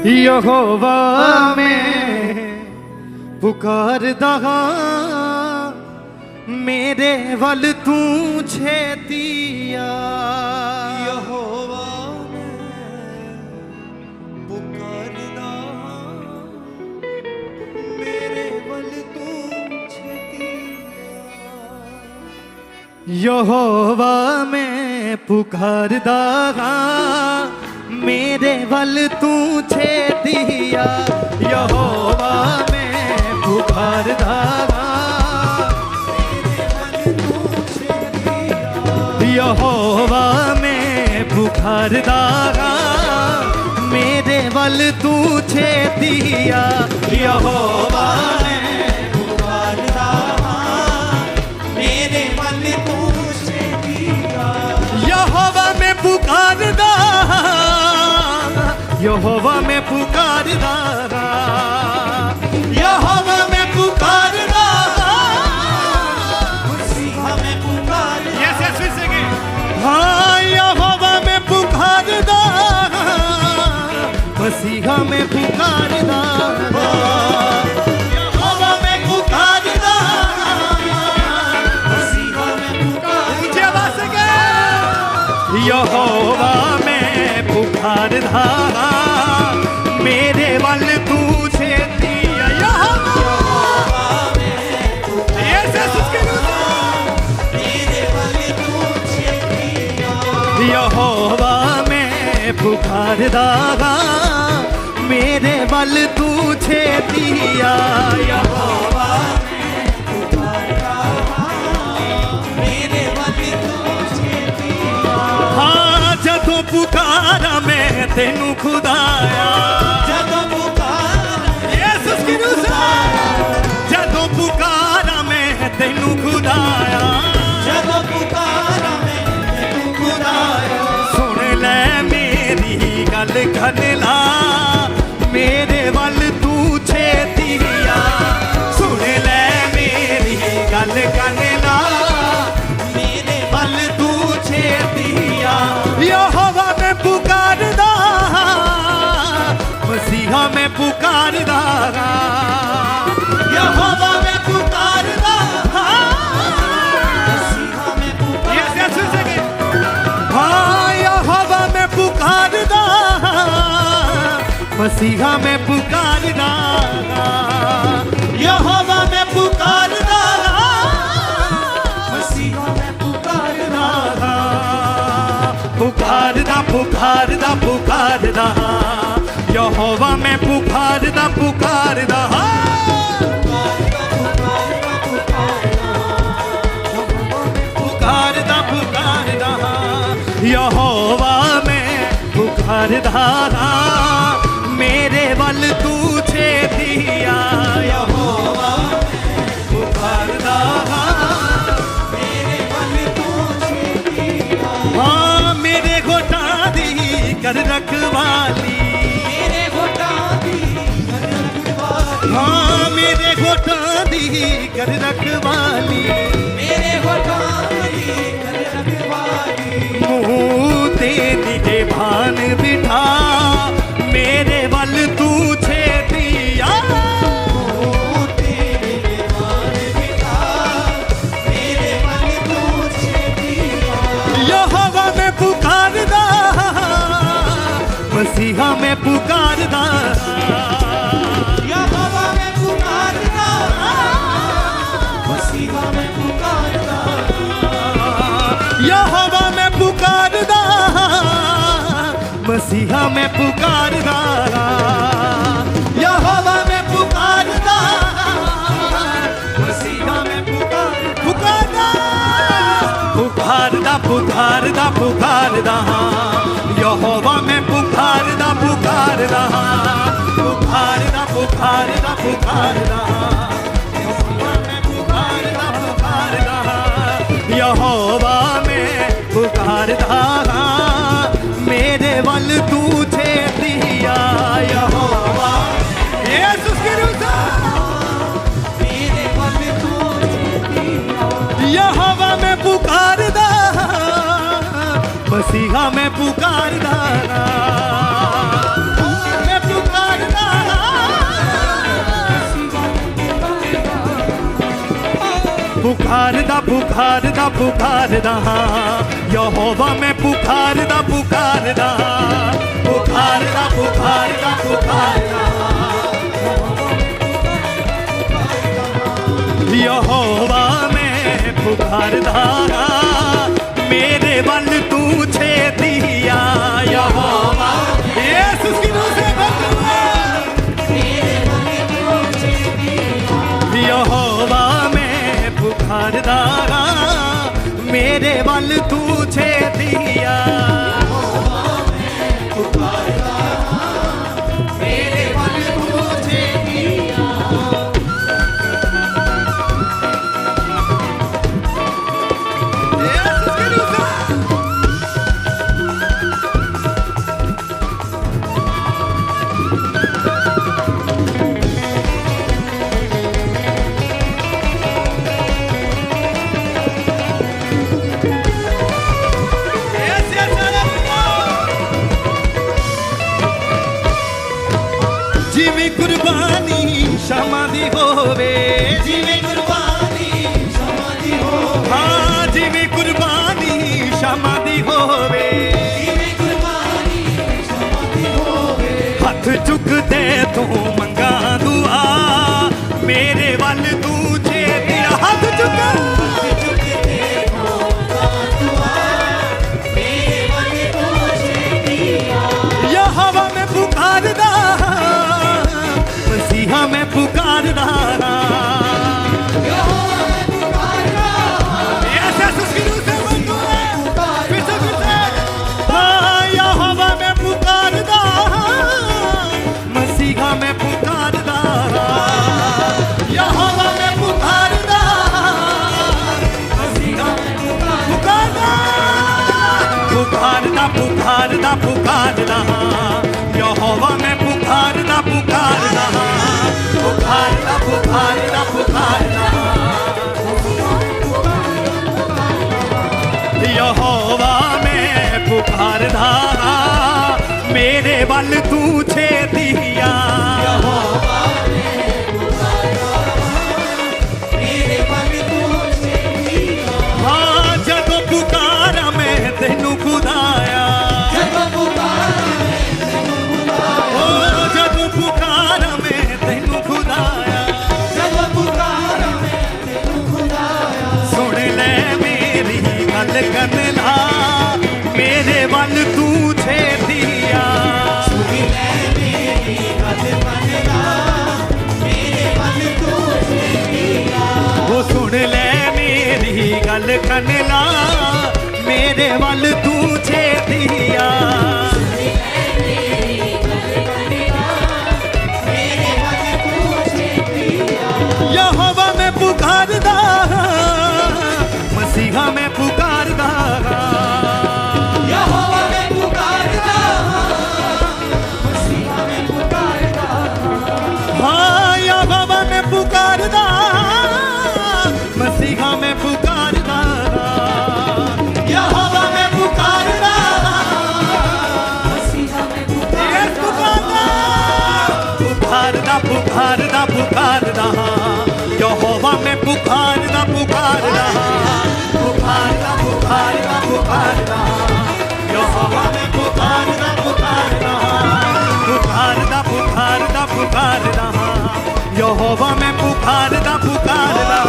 यहोवा में पुकारदा मेरे वल तू छेतिया। यहोवा में पुकारदा मेरे वल तू छेतिया। यहोवा में पुकारदा मेरे वल तू छेतिया। यहोवा में पुकारदा यहोवा में पुकारदा मेरे वल तू छेतिया। यहोवा में पुकारदा मेरे वल तू छेतिया। यहोवा में पुकारदा यहोवा में पुकारदा यहोवा में पुकारदा मसीहा में पुकारदा। यस यस फिर से हाँ यहोवा में पुकारदा मसीहा में पुकारदा। यहोवा में पुकारदा मसीहा में पुकारदा। ऊंची आवाज से यहोवा में पुकारदा मेरे वल तू छेतिया। यहोवा में मेरे वल तू छेतिया। यहोवा में पुकारदा मेरे वल तू छेतिया। यहोवा में पुकारदा मेरे वल तू छेतिया। हाँ जदों पुकारा मैं तेनू खुदाया। जदों पुकारा यीशु की जदों पुकारा मैं तेनू खुदाया। जदों पुकारा मैं तेनू खुदाया। सुन ले मेरी गल घन ला मेरे वल तू छेतिया। सुन ले मेरी गल घन ला मेरे वल तू छेतिया। यहोवा में पुकारदा मसीहा में पुकारदा। यहोवा में पुकारदा मसीहा में पुकारदा। हाँ यहोवा में पुकारदा मसीहा में पुकारदा। यहोवा में पुकारदा मसीहा में पुकारदा। पुकारदा पुकारदा पुकारदा यहोवा में पुकारदा पुकारदा। पुकारदा पुकारदा यहोवा में पुकारदा मेरे वल तू छेतिया। यहोवा में पुकारदा मेरे वल तू छेतिया। हाँ मेरे घोटा दी कर रखवाली। मेरे घोटा दी कर रखवाली। हाँ मेरे घोटा दी कर रखवाली। मेरे घोटा दी कर रखवाली। मुँह तेरी के भान बिठा मेरे वल तू छेतिया। तेरे दीवान बिठा मेरे वल तू छेतिया। यहोवा में पुकारदा मसीहा में पुकारदा। यहोवा में पुकारदा मसीहा में पुकारदा। यहोवा में पुकारदा मसीहा में पुकारदा। यहोवा में पुकारदा मसीहा में पुकारदा। पुकारदा पुकारदा पुकारदा यहोवा में पुकारदा पुकारदा। पुकारदा पुकारदा पुकारदा यहोवा में पुकारदा पुकारदा। यहोवा में पुकारदा मेरे वल तू छेतिया। यहोवा यीशु की मेरे वल तू छेतिया। यहोवा में पुकारदा मसीहा में पुकारदा। पुकारदा पुकारदा पुकारदा यहोवा मैं पुकारदा पुकारदा पुकारदा पुकारदा पुकारदा यहोवा मैं पुकारदा मेरे वल तू छेतिया यहोवा यीशु की रूह से यहोवा मैं पुकारदा मेरे वल तू छेतिया मेरे वल तू छेतिया जिमें कुर्बानी क्षमा दी होवे जिवें कुर्बानी क्षमा दी होवे हाँ जिमें कुर्बानी क्षमा दी होवे जिवें कुर्बानी क्षमा दी होवे हथ चुकते तू मंगा दुआ मेरे वल तू छेतिया हाथ चुका चुकते हो दुआ मेरे वल तू छेतिया यहोवा मैं पुकारदा मसीहा मैं पुकारदा यहोवा मैं पुकारदा ऐसे उसकी रूह से बंधु है फिर से हाँ यहोवा मैं पुकारदा मसीहा मैं पुकारदा यहोवा मैं पुकारदा मसीहा मैं पुकारदा पुकारदा पुकारदा पुकारदा यहोवा मैं पुकारदा पुकारदा पुकारदा पुकारदा पुकारदा यहोवा मैं पुकारदा मेरे वल तू छेतिया मेरे वल तू छेतिया हाँ जदों पुकारा मैं तेनू खुदाया जब पुकारा मैं तैनू बुलाया ओ जदों पुकारा मैं तेनू खुदाया जब पुकारा मैं तैनू बुलाया सुन ले मेरी गल कनला मेरे वल तू छेतिया सुनी ले मेरी गल मनला मेरे वल तू छेतिया वो सुन ले मेरी गल कनला मेरे वल तू छेतिया मेरे वल तू छेतिया यहोवा मैं पुकारदा मसीहा मैं पुकारदा यहोवा मैं पुकारदा मसीहा मैं पुकारदा हाँ यहोवा मैं पुकारदा मसीहा मैं पुकारदा यहोवा मैं पुकारदा मसीहा मैं पुकारदा पुकारदा पुकारदा यहोवा मैं पुकारदा पुकारदा पुकारदा पुकारदा पुकारदा यहोवा मैं पुकारदा पुकारदा पुकारदा पुकारदा पुकारदा यहोवा मैं पुकारदा पुकारदा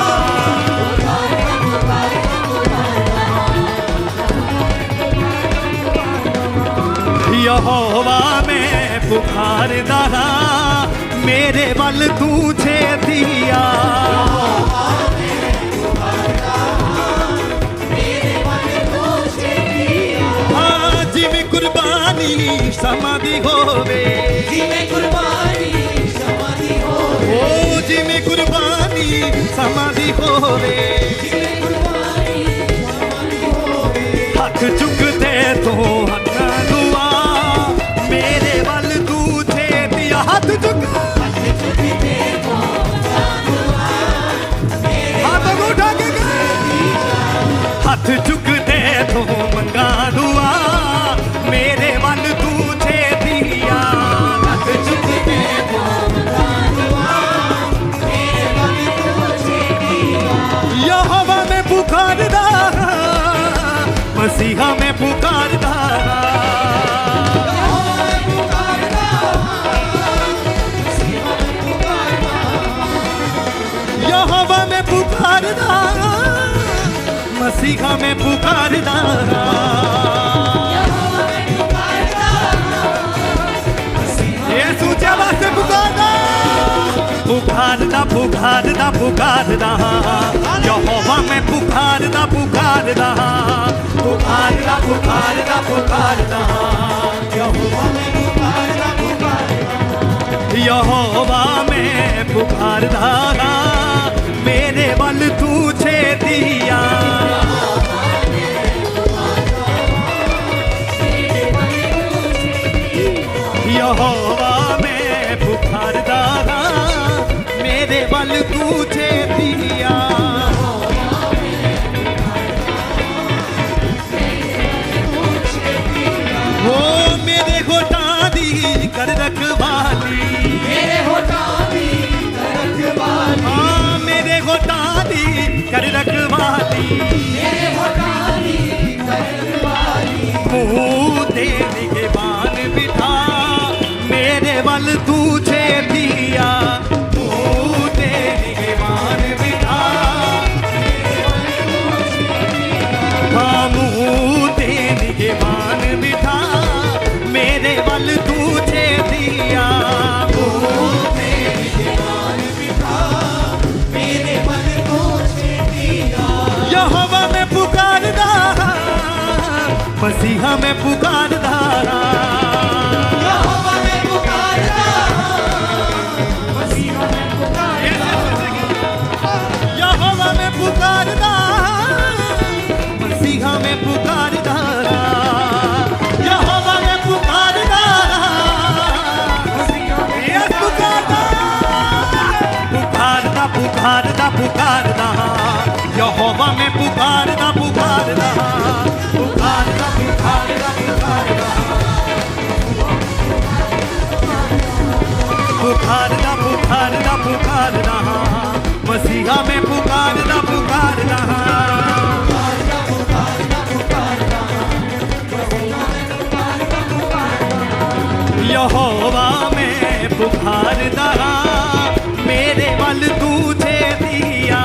यहोवा मैं पुकारदा मेरे वल तू छेतिया हाँ जिमें कुर्बानी समाधि होवे जिवें कुर्बानी क्षमा दी होवे ओ जिमें कुर्बानी समाधि होवे जिवें कुर्बानी क्षमा दी होवे हथ चुकते तो हन्ना दुआ मेरे वल तू छेतिया हाथ चुका चुकते हो दुआ मेरे हाथ को उठा के हाथ चुकते तो मंगा दुआ मेरे वल तू छेतिया हाथ चुकते हो दुआ मेरे वल तू छेतिया यहोवा मसीहा में पुकारदा यीशु जवा से पुकारदा पुकारदा पुकारदा पुकारदा यहोवा में पुकारदा पुकारदा पुकारदा पुकारदा पुकारदा यहोवा में पुकारदा पुकारदा यहोवा में पुकारदा मेरे बल तू छेतिया यहोवा में पुकारदा मेरे बल तू छेतिया वो मेरे होठा दी कर रखवाली मेरे होठा दी कर रखवाली हाँ मेरे होठा दी कर रखवाली मेरे होठा दी कर रखवाली मुँह देने के बान बिठा मेरे बल तू छेतिया मुँह देने के बान बिठा हाँ मुँह देने के बान बिठा मेरे बल तू छेतिया मुँह देने के बान बिठा मेरे बल तू छेतिया यहोवा में पुकारदा मसीहा में पुकारदा यहोवा में पुकारदा मसीहा में पुकारदा यहोवा में पुकारदा मसीहा में पुकारदा यहोवा में पुकारदा यस पुकारदा पुकारदा पुकारदा पुकारदा यहोवा में पुकारदा पुकारदा पुकारदा पुकारदा पुकारदा पुकारदा पुकारदा पुकारदा मसीहा में पुकारदा पुकारदा यहोवा में पुकारदा मेरे बल तू छेतिया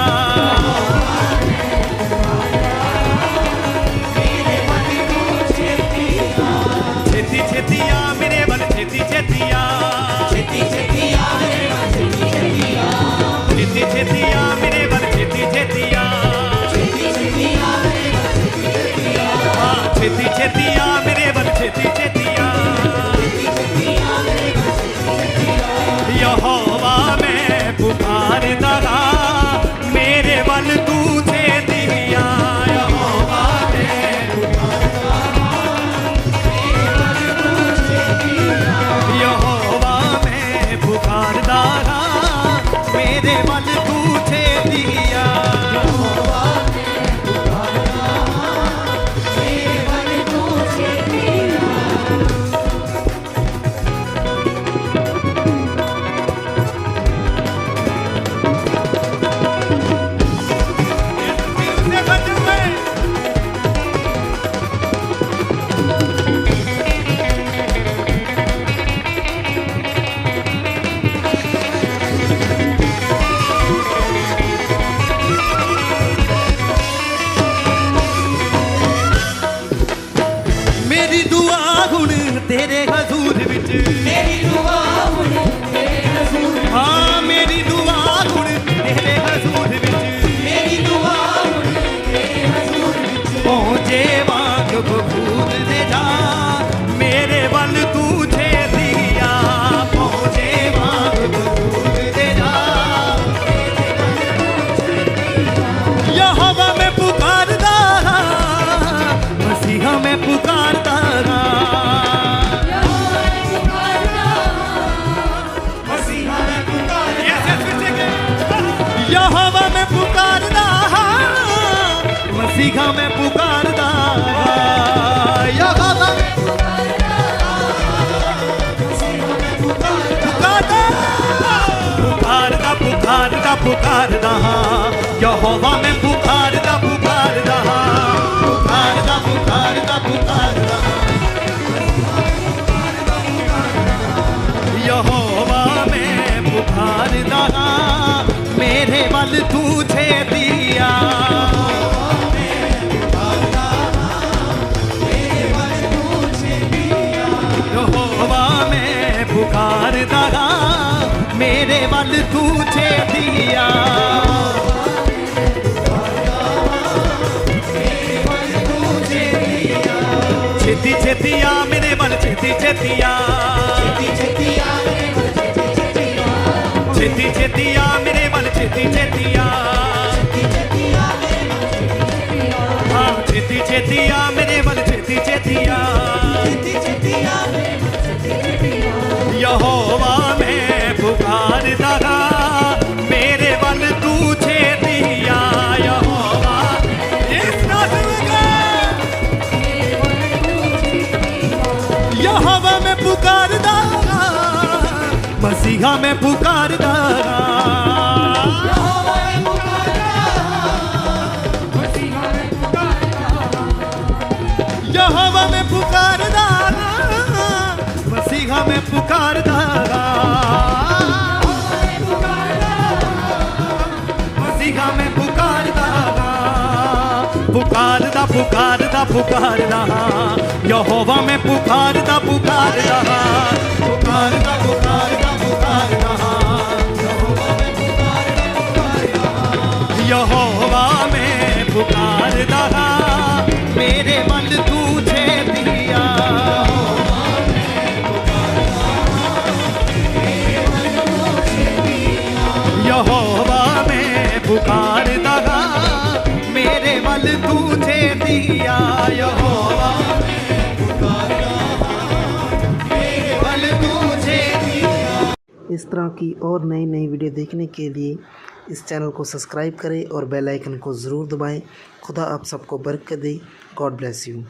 छेती छेतिया मेरे बल छेती छेतिया छेती छेतिया मेरे बल छेती छेतिया छेती छेतिया मेरे बल छेती छेतिया छेती छेतिया मेरे बल छेती छेतिया हाँ छेती छेतिया मेरे बल छेती छेतिया यहोवा में पुकारदा मेरे बल तू छेतिया यहोवा में यहोवा में पुकारदा मेरे बल तू छेतिया मेरी दुआ हुण तेरे हजूर विच मेरी दुआ हुण तेरे हजूर हाँ मेरी दुआ हुण तेरे हजूर विच मेरी दुआ हुण तेरे हजूर पहुँचे वांग बबूल दे जा मेरे बल तू छेतिया पहुँचे वांग बबूल दे जा यहोवा में पुकारदा मसीहा में पुकारदा यहोवा में पुकारदा मसीहा में पुकारदा यहोवा में पुकारदा पुकारदा पुकारदा यहोवा में पुकारदा पुकारदा पुकारदा पुकारदा पुकारदा यहोवा में पुकारदा मेरे बल तू छेतिया तुझे दिया छेती छेतिया मेरे बल छेती छेतिया छेती छेतिया मेरे बल छेती छेतिया हाँ छेती छेतिया मेरे बल छेती छेतिया यहोवा मैं पुकारदा मेरे बल तू छेतिया यहोवा इस यहोवा मैं पुकारदा मसीहा मैं पुकारदा यहोवा मैं पुकारदा मसीहा मैं पुकारदा मसीहा मैं पुकारदा पुकारदा पुकारदा पुकारदा यहोवा मैं पुकारदा पुकारदा पुकारदा पुकारदा पुकारदा यहोवा मैं पुकारदा मेरे बल तुझे दिया यहोवा मैं पुकारदा मेरे बल तुझे दिया यहोवा मेरे बल तुझे दिया। इस तरह की और नई नई वीडियो देखने के लिए इस चैनल को सब्सक्राइब करें और बेल आइकन को ज़रूर दबाएं। खुदा आप सबको बरकत दे। God bless you.